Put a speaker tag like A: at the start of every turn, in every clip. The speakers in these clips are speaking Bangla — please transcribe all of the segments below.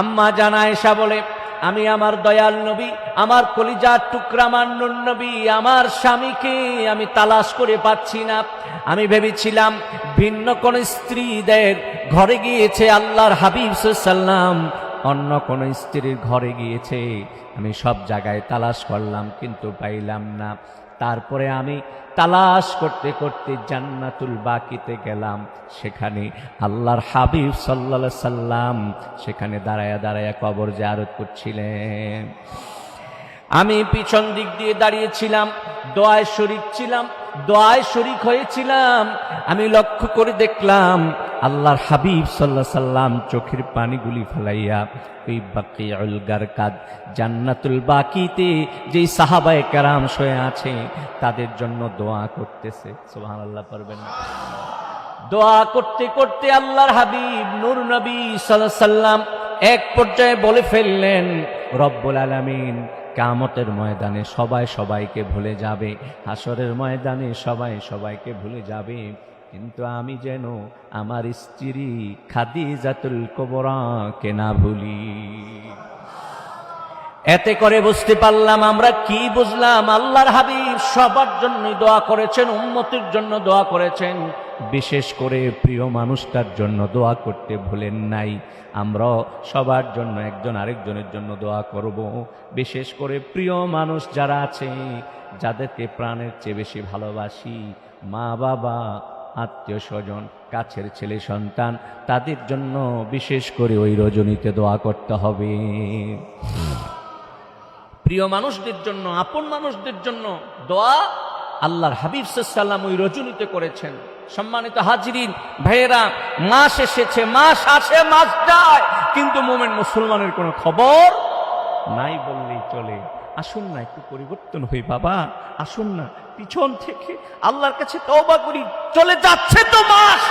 A: আম্মা জান আয়েশা বলে, আমি আমার দয়াল নবী, আমার কলিজার টুকরা মান্নুর নবী, আমার স্বামীকে আমি তালাশ করে পাচ্ছি না। আমি ভেবেছিলাম ভিন্ন কোন স্ত্রীদের ঘরে গিয়েছে আল্লাহর হাবিব সাল্লাল্লাহু আলাইহি ওয়াসাল্লাম, অন্য কোন স্ত্রীর ঘরে গিয়েছে। আমি সব জায়গায় তালাশ করলাম কিন্তু পাইলাম না। তারপরে আমি তালাশ করতে করতে জান্নাতুল বাকিতে গেলাম। সেখানে আল্লাহর হাবিব সাল্লাল্লাহু আলাইহি ওয়াসাল্লাম সেখানে দাঁড়ায়া দাঁড়ায়া কবর জিয়ারত করছিলেন। আমি পিছন দিক দিয়ে দাঁড়িয়েছিলাম, দোয়ায় শরীক ছিলাম, দোয়ায় শরীক হয়েছিলাম। আমি লক্ষ্য করে দেখলাম আল্লাহর হাবিব সাল্লাল্লাহু আলাইহি ওয়াসাল্লাম চোখের পানিগুলি ফেলাইয়া ওই বাকিউল গারকাদ জান্নাতুল বাকিতে যেই সাহাবায়ে কেরাম শুয়ে আছে তাদের জন্য দোয়া করতেছে। সুবহানাল্লাহ পড়বেন। দোয়া করতে করতে আল্লাহর হাবিব নূর নবী সাল্লাল্লাহু আলাইহি ওয়াসাল্লাম এক পর্যায়ে বলে ফেললেন, রব্বুল আলামিন কিয়ামতের ময়দানে সবাই সবাইকে ভুলে যাবে, হাসরের ময়দানে সবাই সবাইকে ভুলে যাবে, কিন্তু আমি যেন আমার স্ত্রী খাদিজাতুল কুবরাকে না ভুলি। এতে করে বুঝতে পারলাম আমরা কি বুঝলাম, আল্লাহর হাবিব সবার জন্য দোয়া করেছেন, উম্মতের জন্য দোয়া করেছেন, বিশেষ করে প্রিয় মানুষটার জন্য দোয়া করতে ভুলেন নাই। আমরা সবার জন্য একজন আরেকজনের জন্য দোয়া করব, বিশেষ করে প্রিয় মানুষ যারা আছে, যাদেরকে প্রাণের চেয়ে বেশি ভালোবাসি, মা বাবা, আত্মীয় স্বজন, কাছের ছেলে সন্তান, তাদের জন্য বিশেষ করে ওই রজনীতে দোয়া করতে হবে। প্রিয় মানুষদের জন্য, আপন মানুষদের জন্য দোয়া আল্লাহর হাবিব সাল্লাল্লাহু আলাইহি ওয়াসাল্লাম ওই রজনীতে করেছেন। সম্মানিত হাজিরিন ভাইয়েরা, মাস এসেছে, মাস আসে, মাস যায়, কিন্তু মুমিন মুসলমানের কোনো খবর নাই বললেই চলে। আসুন না একটু পরিবর্তন হই বাবা, আসুন না পিছন থেকে আল্লাহর কাছে তওবা করি। চলে যাচ্ছে তো মাস,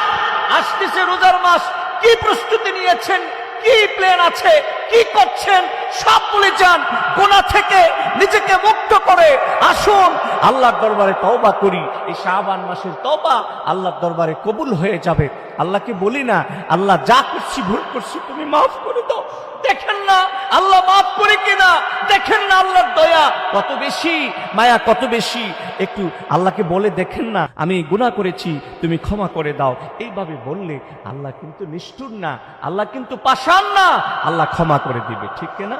A: আসতেছে রোজার মাস, কি প্রস্তুতি নিয়েছেন, কি প্ল্যান আছে, কি করছেন, সব ভুলে যান। গুনাহ থেকে নিজেকে মুক্ত করে আসুন আল্লাহর দরবারে তওবা করি। এই শাবান মাসের তওবা আল্লাহর দরবারে কবুল হয়ে যাবে। আল্লাহকে বলি না, আল্লাহ যা করছি ভুল করছি তুমি মাফ করে দাও। দেখেন না আল্লাহ মাফ করে কিনা, দেখেন না আল্লাহর দয়া কত বেশি, মায়া কত বেশি। একটু আল্লাহকে বলে দেখেন না, আমি গুনাহ করেছি, তুমি ক্ষমা করে দাও। এইভাবে বললে আল্লাহ কিন্তু নিষ্ঠুর না, আল্লাহ কিন্তু পাষাণ না, আল্লাহ ক্ষমা করে দিবে, ঠিক কিনা?